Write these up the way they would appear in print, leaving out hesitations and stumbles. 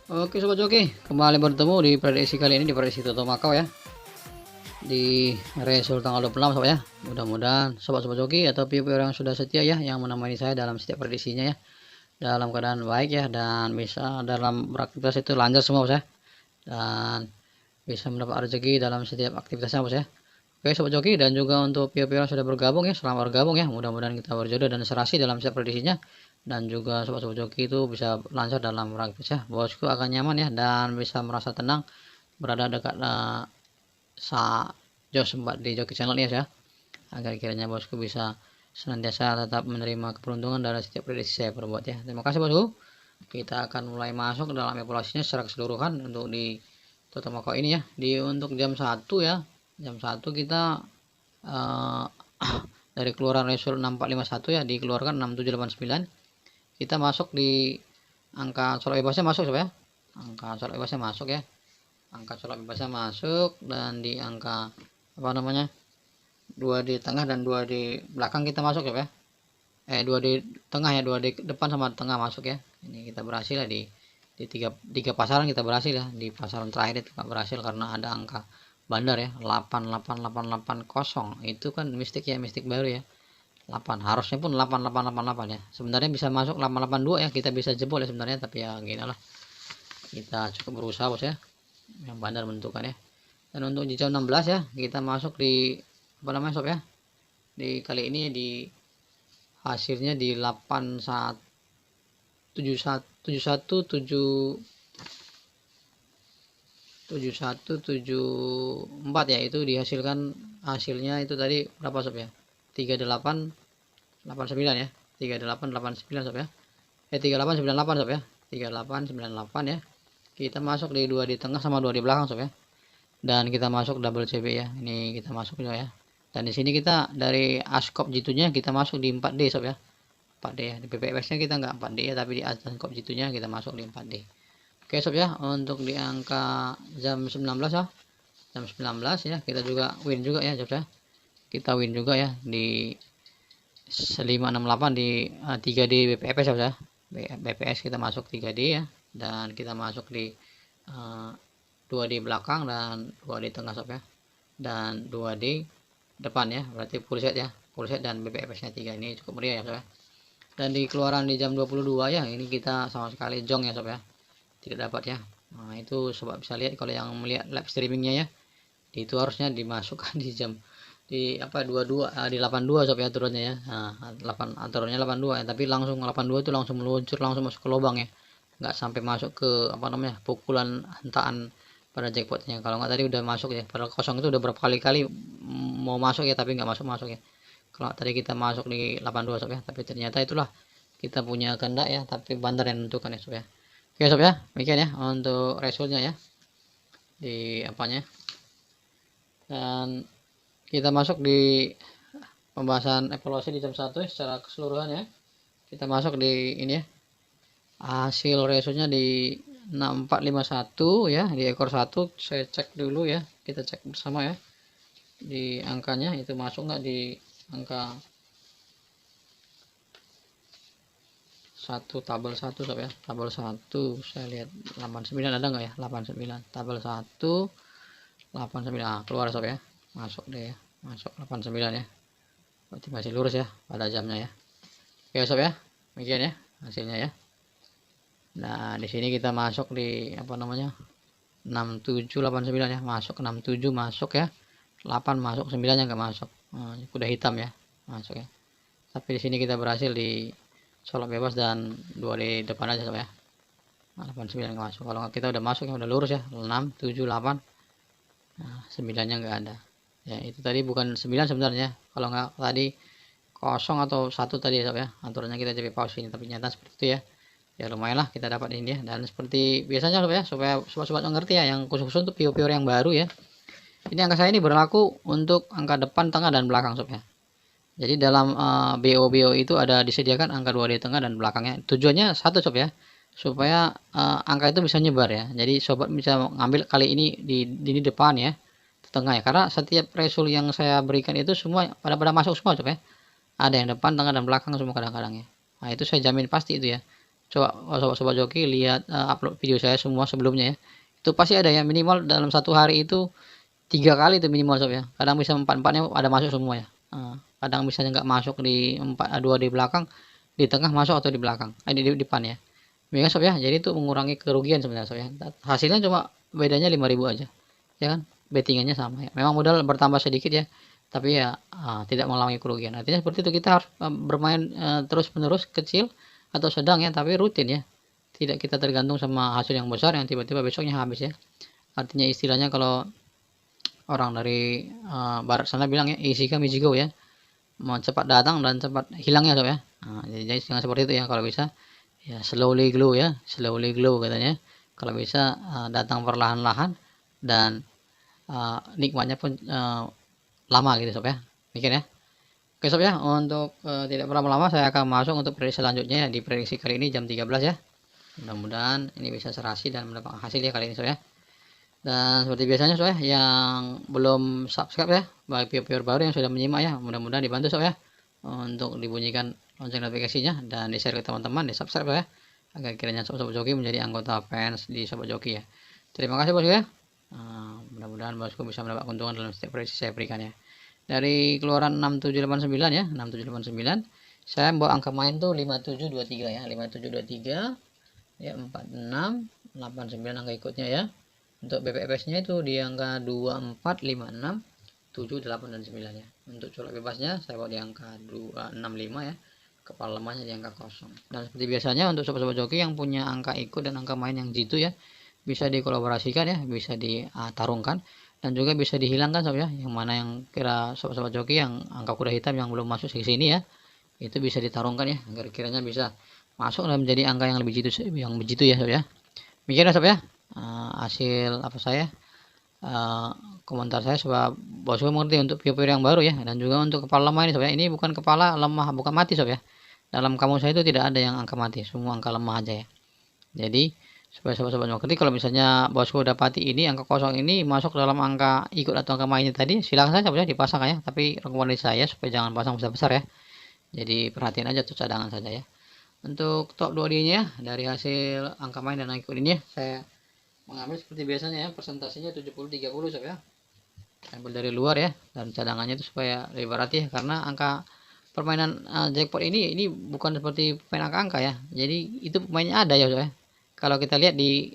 Oke Sobat Joki, kembali bertemu di prediksi kali ini di prediksi Toto Makau ya. Di result tanggal 26 Sobat ya. Mudah-mudahan Sobat-Sobat Joki atau viewer yang sudah setia ya yang menemani saya dalam setiap prediksinya ya. Dalam keadaan baik ya dan bisa dalam beraktivitas itu lancar semua Bos ya. Dan bisa mendapat rezeki dalam setiap aktivitasnya Bos ya. Oke Sobat Joki dan juga untuk viewer yang sudah bergabung ya, selamat bergabung ya. Mudah-mudahan kita berjodoh dan serasi dalam setiap prediksinya. Dan juga sobat-sobat joki itu bisa lancar dalam beraktivitas ya, bosku akan nyaman ya dan bisa merasa tenang berada dekat Jos Mbak di Joki Channel ini ya, agar kiranya bosku bisa senantiasa tetap menerima keberuntungan dari setiap prediksi saya perbuat ya. Terima kasih bosku. Kita akan mulai masuk dalam evaluasinya secara keseluruhan untuk di Toto Makau ini ya. Di untuk jam 1 ya, jam 1 kita dari keluaran result 6451 ya, dikeluarkan 6789. Kita masuk di angka colok bebasnya masuk ya, angka colok bebasnya masuk ya, angka colok bebasnya masuk. Dan di angka apa namanya 2 di tengah dan 2 di belakang kita masuk ya, 2 di tengah ya, 2 di depan sama tengah masuk ya. Ini kita berhasil ya di tiga pasaran kita berhasil ya. Di pasaran terakhir itu berhasil karena ada angka bandar ya, 88880 itu kan mistik ya, mistik baru ya. 8 harusnya pun 8888 ya, sebenarnya bisa masuk 882 ya, kita bisa jebol ya sebenarnya, tapi ya gini lah, kita cukup berusaha bos ya, yang bandar menentukan ya. Dan untuk di jam 16 ya kita masuk di apa namanya sob ya, di kali ini di hasilnya di 7174 ya, itu dihasilkan hasilnya itu tadi berapa sob ya, 3889 ya, 3889 sob ya, 3898 sob ya, 3898 ya. Kita masuk di 2 di tengah sama 2 di belakang sob ya. Dan kita masuk double CB ya. Ini kita masuk juga ya. Dan di sini kita dari Ascop G2-nya kita masuk di 4D sob ya. 4D ya. Di PPX-nya kita nggak 4D ya, tapi di Ascop G2-nya kita masuk di 4D. Oke sob ya, untuk di angka jam 19 ya. Jam 19 ya, kita juga win juga ya sob ya. Kita win juga ya di 568 di 3D BPS ya. BPS kita masuk 3D ya, dan kita masuk di 2D belakang dan 2D tengah sob ya, dan 2D depan ya, berarti full set ya, full set dan BPS nya 3. Ini cukup meriah ya sob ya. Dan di keluaran di jam 22 ya, ini kita sama sekali jong ya sob ya, tidak dapat ya. Nah itu sobat bisa lihat kalau yang melihat live streamingnya ya, itu harusnya dimasukkan di jam di apa 22 di 82 sob ya turunnya ya. Nah 8 turunnya 82 ya, tapi langsung 82 itu langsung meluncur langsung masuk ke lubang ya, nggak sampai masuk ke apa namanya pukulan hantaan pada jackpotnya. Kalau nggak tadi udah masuk ya, padahal kosong itu udah berapa kali mau masuk ya, tapi nggak masuk ya. Kalau tadi kita masuk di 82 sob ya, tapi ternyata itulah kita punya kehendak ya, tapi bandar yang menentukan ya sob ya. Oke sob ya, demikian ya untuk resultnya ya di apanya. Dan kita masuk di pembahasan evaluasi di jam 1 secara keseluruhan ya. Kita masuk di ini ya, hasil resultnya di 6451 ya, di ekor 1. Saya cek dulu ya, kita cek bersama ya di angkanya itu masuk nggak di angka 1 tabel 1 sob ya, tabel 1 saya lihat 89 ada nggak ya, 89 tabel 1 89 keluar sob ya, masuk deh ya, masuk 89 ya, berarti masih lurus ya pada jamnya ya. Oke sob ya, demikian ya hasilnya ya. Nah di sini kita masuk di apa namanya 6789 ya, masuk 67 masuk ya, 8 masuk, 9 yang nggak masuk. Nah, kuda hitam ya masuk ya, tapi di sini kita berhasil di colok bebas dan 2 di depan aja sob ya. 89 nggak masuk. Kalau kita udah masuk ya udah lurus ya, 6 7 8. Nah 9 nya nggak ada ya, itu tadi bukan 9 sebenarnya, kalau nggak tadi 0 atau 1 tadi ya sob ya, aturannya kita jadi pause ini, tapi nyata seperti itu ya. Ya lumayan lah kita dapat ini ya. Dan seperti biasanya sob ya, supaya sobat-sobat ngerti ya, yang khusus untuk viewer yang baru ya, ini angka saya ini berlaku untuk angka depan, tengah, dan belakang sob ya. Jadi dalam BO itu ada disediakan angka 2 di tengah dan belakangnya. Tujuannya satu sob ya, supaya angka itu bisa nyebar ya. Jadi sobat bisa ngambil kali ini di depan ya, di tengah ya, karena setiap result yang saya berikan itu semua pada masuk semua sob ya. Ada yang depan, tengah, dan belakang semua kadang-kadang ya. Nah itu saya jamin pasti itu ya, coba sobat-sobat joki lihat upload video saya semua sebelumnya ya, itu pasti ada ya, minimal dalam satu hari itu 3 kali itu minimal sob ya, kadang bisa 4-4-nya ada masuk semua ya. Kadang bisa nggak masuk di 2 di belakang, di tengah masuk atau di belakang, di depan ya. Biasa sob ya, jadi itu mengurangi kerugian sebenarnya sob ya. Hasilnya cuma bedanya 5.000 aja ya kan, bettingannya sama ya, memang modal bertambah sedikit ya, tapi ya tidak mengalami kerugian. Artinya seperti itu, kita harus bermain terus menerus, kecil atau sedang ya, tapi rutin ya, tidak kita tergantung sama hasil yang besar yang tiba-tiba besoknya habis ya. Artinya istilahnya kalau orang dari barat sana bilang ya, easy come easy go ya, mau cepat datang dan cepat hilangnya sob ya. Jadi jangan seperti itu ya, kalau bisa ya slowly glow ya, slowly glow katanya, kalau bisa datang perlahan-lahan dan nikmatnya pun lama gitu sob ya, mikir ya. Oke sob ya, untuk tidak berlama-lama saya akan masuk untuk prediksi selanjutnya ya, di prediksi kali ini jam 13 ya. Mudah-mudahan ini bisa serasi dan mendapatkan hasil ya kali ini sob ya. Dan seperti biasanya sob ya, yang belum subscribe ya, bagi viewer baru yang sudah menyimak ya, mudah-mudahan dibantu sob ya untuk dibunyikan lonceng notifikasinya dan di share ke teman-teman, di subscribe ya, agar kiranya sobat joki menjadi anggota fans di sobat joki ya. Terima kasih bosku ya. Mudah-mudahan bosku bisa mendapat keuntungan dalam setiap prediksi saya berikan ya. Dari keluaran 6789 ya, 6789 saya bawa angka main tuh 5723 ya, 5723 ya, 46 89 angka ikutnya ya. Untuk BPFS nya itu di angka 24 56 7 8 dan 9 ya. Untuk colok bebasnya saya bawa di angka 265 ya, kepala lemahnya di angka 0. Dan seperti biasanya untuk sobat-sobat joki yang punya angka ikut dan angka main yang jitu ya, bisa dikolaborasikan ya, bisa ditarungkan dan juga bisa dihilangkan sob ya, yang mana yang kira sobat-sobat joki yang angka kuda hitam yang belum masuk ke sini ya, itu bisa ditarungkan ya, agar kiranya bisa masuk dan menjadi angka yang lebih jitu ya sob ya. Mikirnya sob ya, hasil apa saya komentar saya sebab bosku mengerti untuk viewer yang baru ya, dan juga untuk kepala lemah ini sob ya, ini bukan kepala lemah, bukan mati sob ya. Dalam kamus saya itu tidak ada yang angka mati, semua angka lemah aja ya. Jadi supaya sobat-sobat mengerti, kalau misalnya bosku dapati ini angka kosong ini masuk dalam angka ikut atau angka mainnya tadi, silahkan saja ya dipasang ya, tapi rekomendasi saya supaya jangan pasang besar-besar ya. Jadi perhatian aja tuh, cadangan saja ya. Untuk top 2D nya dari hasil angka main dan ikut ini ya, saya mengambil seperti biasanya ya, persentasenya 70-30 sob ya, ambil dari luar ya, dan cadangannya itu supaya lebih berat ya, karena angka permainan jackpot ini bukan seperti pemain angka-angka ya, jadi itu pemainnya ada ya sob ya. Kalau kita lihat di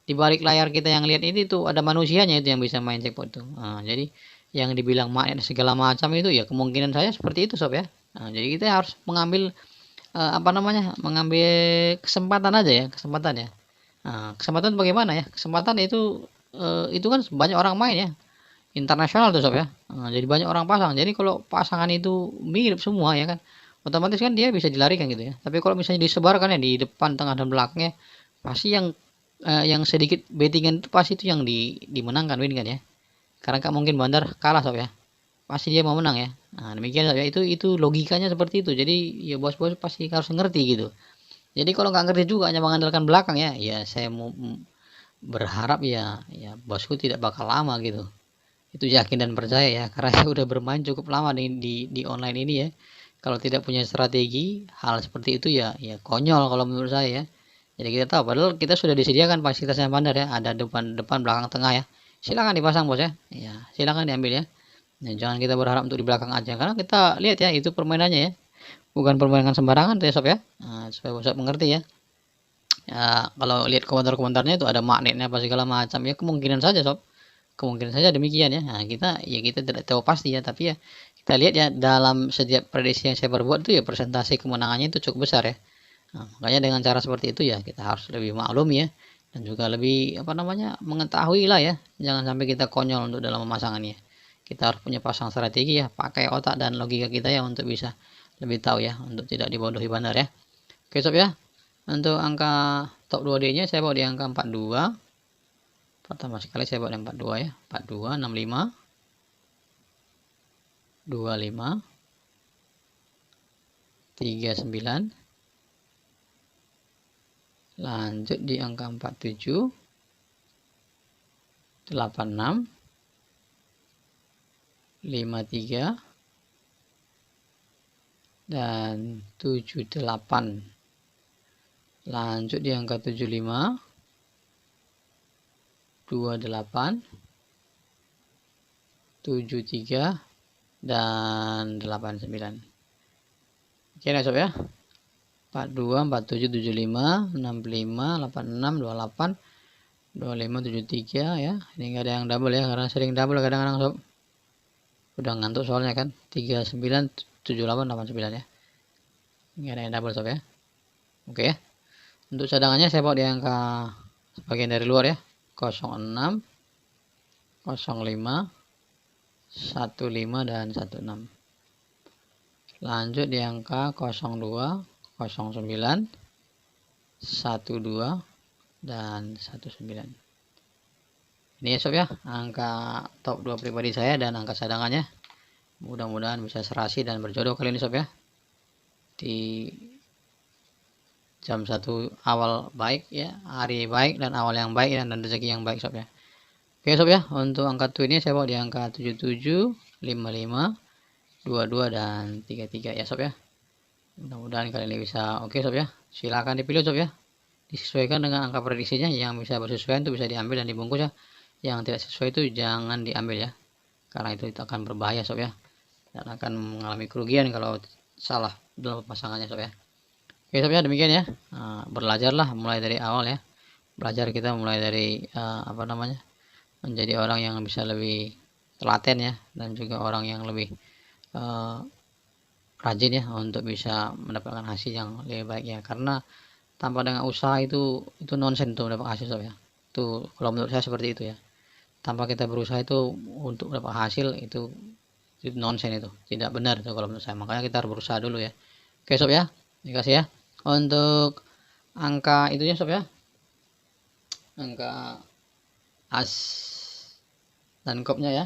balik layar kita yang lihat ini tuh ada manusianya itu yang bisa main jackpot tuh. Jadi yang dibilang magnet segala macam itu ya kemungkinan saya seperti itu sob ya. Jadi kita harus mengambil mengambil kesempatan aja ya, kesempatan ya. Kesempatan bagaimana ya? Kesempatan itu kan banyak orang main ya. Internasional tuh sob ya. Jadi banyak orang pasang. Jadi kalau pasangan itu mirip semua ya kan, otomatis kan dia bisa dilarikan gitu ya. Tapi kalau misalnya disebarkan ya di depan, tengah dan belakangnya, pasti yang sedikit bettingan itu pasti itu yang dimenangkan, win kan ya. Karena nggak mungkin bandar kalah sob ya. Pasti dia mau menang ya. Demikian sob ya. Itu logikanya seperti itu. Jadi ya bos-bos pasti harus ngerti gitu. Jadi kalau nggak ngerti juga hanya mengandalkan belakang ya, ya saya mau berharap ya bosku tidak bakal lama gitu. Itu yakin dan percaya ya, karena saya udah bermain cukup lama di online ini ya. Kalau tidak punya strategi hal seperti itu ya konyol kalau menurut saya ya. Jadi kita tahu padahal kita sudah disediakan fasilitasnya bandar ya, ada depan belakang tengah ya. Silakan dipasang bos ya. Ya, silakan diambil ya. Nah, jangan kita berharap untuk di belakang aja, karena kita lihat ya itu permainannya ya. Bukan permainan sembarangan tuh ya sob ya. Supaya sob mengerti ya. Ya, kalau lihat komentar-komentarnya itu ada magnetnya apa segala macam ya, kemungkinan saja sob. Kemungkinan saja demikian ya. Kita tidak tahu pasti ya, tapi ya kita lihat ya dalam setiap prediksi yang saya perbuat itu ya persentase kemenangannya itu cukup besar ya. Makanya dengan cara seperti itu ya kita harus lebih maklum ya, dan juga lebih mengetahui lah ya. Jangan sampai kita konyol untuk dalam pemasangannya. Kita harus punya pasang strategi ya, pakai otak dan logika kita ya untuk bisa lebih tahu ya, untuk tidak dibodohi bandar ya. Oke sob ya. Untuk angka top 2D nya saya bawa di angka 42. Pertama sekali saya bawa di 42 ya, 42 65 25 39. Lanjut di angka 47 86 53 dan 78. Lanjut di angka 75, 28, 73, dan 89. Oke ya sob ya. 42, 47, 75, 65, 86, 28, 25, 73 ya. Ini enggak ada yang double ya, karena sering double kadang-kadang sob. Udah ngantuk soalnya kan. 39, 78, 89 ya. Enggak ada yang double sob ya. Oke ya. Untuk cadangannya saya bawa di angka sebagian dari luar ya. 06, 05, 15, dan 16. Lanjut di angka 02, 09, 12, dan 19. Ini ya sob ya, angka top 2 pribadi saya dan angka cadangannya. Mudah-mudahan bisa serasi dan berjodoh kali ini sob ya. Di jam 1 awal baik ya, hari baik dan awal yang baik dan rezeki yang baik sob ya. Oke sob ya, untuk angka ini saya bawa di angka 77, 55, 22, dan 33 ya sob ya. Mudah-mudahan kali ini bisa oke sob ya. Silakan dipilih sob ya. Disesuaikan dengan angka prediksinya, yang bisa bersesuaian itu bisa diambil dan dibungkus ya. Yang tidak sesuai itu jangan diambil ya. Karena itu akan berbahaya sob ya. Dan akan mengalami kerugian kalau salah dalam pasangannya sob ya. Oke sob ya, demikian ya. Belajarlah mulai dari awal ya. Belajar kita mulai dari menjadi orang yang bisa lebih telaten ya, dan juga orang yang lebih rajin ya untuk bisa mendapatkan hasil yang lebih baik ya. Karena tanpa dengan usaha itu nonsen untuk mendapat hasil sob ya. Itu kalau menurut saya seperti itu ya. Tanpa kita berusaha itu untuk mendapat hasil itu nonsen, itu tidak benar itu kalau menurut saya. Makanya kita harus berusaha dulu ya. Oke sob ya, dikasih ya. Untuk angka itu ya sob ya, angka as dan kopnya ya.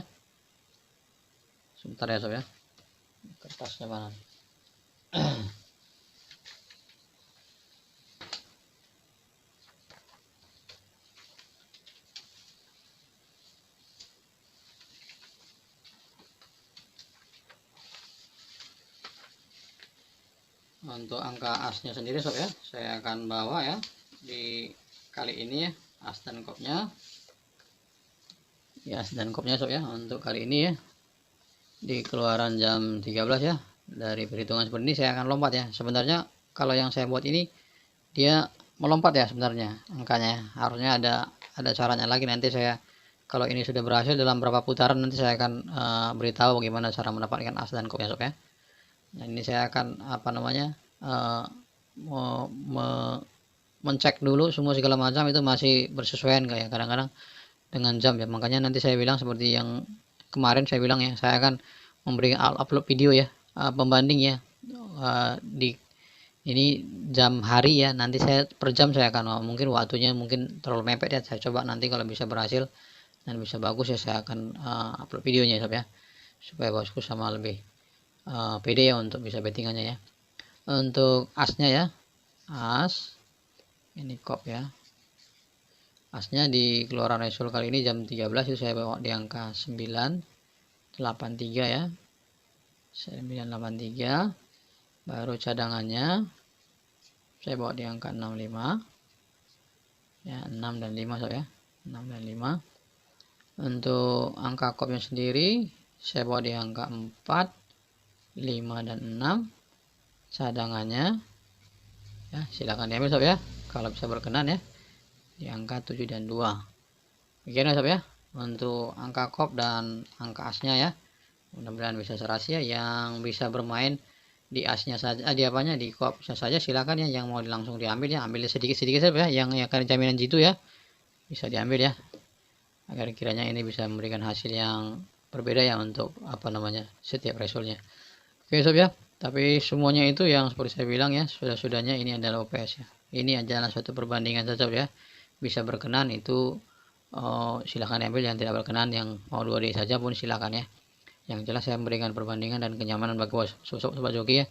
Sebentar ya sob ya, kertasnya mana. Untuk angka asnya sendiri sob ya, saya akan bawa ya di kali ini ya, as dan kopnya ya, as dan kopnya sob ya. Untuk kali ini ya, di keluaran jam 13 ya, dari perhitungan seperti ini saya akan lompat ya. Sebenarnya kalau yang saya buat ini dia melompat ya sebenarnya angkanya, harusnya ada caranya lagi. Nanti saya kalau ini sudah berhasil dalam berapa putaran, nanti saya akan beritahu bagaimana cara mendapatkan as dan kopnya sob ya. Nah, ini saya akan mencek dulu semua segala macam itu masih bersesuaian enggak ya, kadang-kadang dengan jam ya. Makanya nanti saya bilang seperti yang kemarin saya bilang ya, saya akan memberi upload video ya, pembanding ya, di ini jam hari ya. Nanti saya per jam saya akan mungkin waktunya mungkin terlalu mepet ya, saya coba nanti kalau bisa berhasil dan bisa bagus ya, saya akan upload videonya sob ya, supaya bosku sama lebih pede ya untuk bisa bettingannya ya. Untuk asnya ya, as ini kop ya, asnya di keluaran Resul kali ini jam 13 itu saya bawa di angka 983 ya, 983. Baru cadangannya saya bawa di angka 65 ya, 6 dan 5 sob ya, 6 dan 5. Untuk angka kopnya sendiri saya bawa di angka 4, 5, dan 6. Cadangannya ya, silakan diambil sob ya, kalau bisa berkenan ya, di angka 7 dan 2. Begini sob ya untuk angka kop dan angka asnya ya. Mudah-mudahan bisa serasi ya. Yang bisa bermain di asnya saja, di apanya, di kopnya saja silakan ya. Yang mau langsung diambil ya, ambil sedikit-sedikit saja ya, yang akan jaminan jitu ya, bisa diambil ya, agar kiranya ini bisa memberikan hasil yang berbeda ya untuk setiap resulnya. Oke sob ya, tapi semuanya itu yang seperti saya bilang ya, sudah-sudahnya ini adalah OPS ya. Ini adalah suatu perbandingan saja ya. Bisa berkenan itu silahkan ambil, yang tidak berkenan yang mau 2D saja pun silakan ya. Yang jelas saya memberikan perbandingan dan kenyamanan bagi sobat joki ya.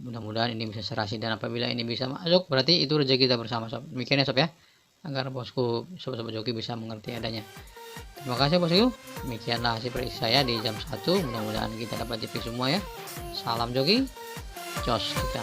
Mudah-mudahan ini bisa serasi, dan apabila ini bisa masuk berarti itu rezeki kita bersama sob. Demikian ya sob ya, agar bosku sobat joki bisa mengerti adanya. Terima kasih bosku. Demikianlah hasil prediksi saya di jam 1. Mudah-mudahan kita dapat JP semua ya. Salam joki, jos kita.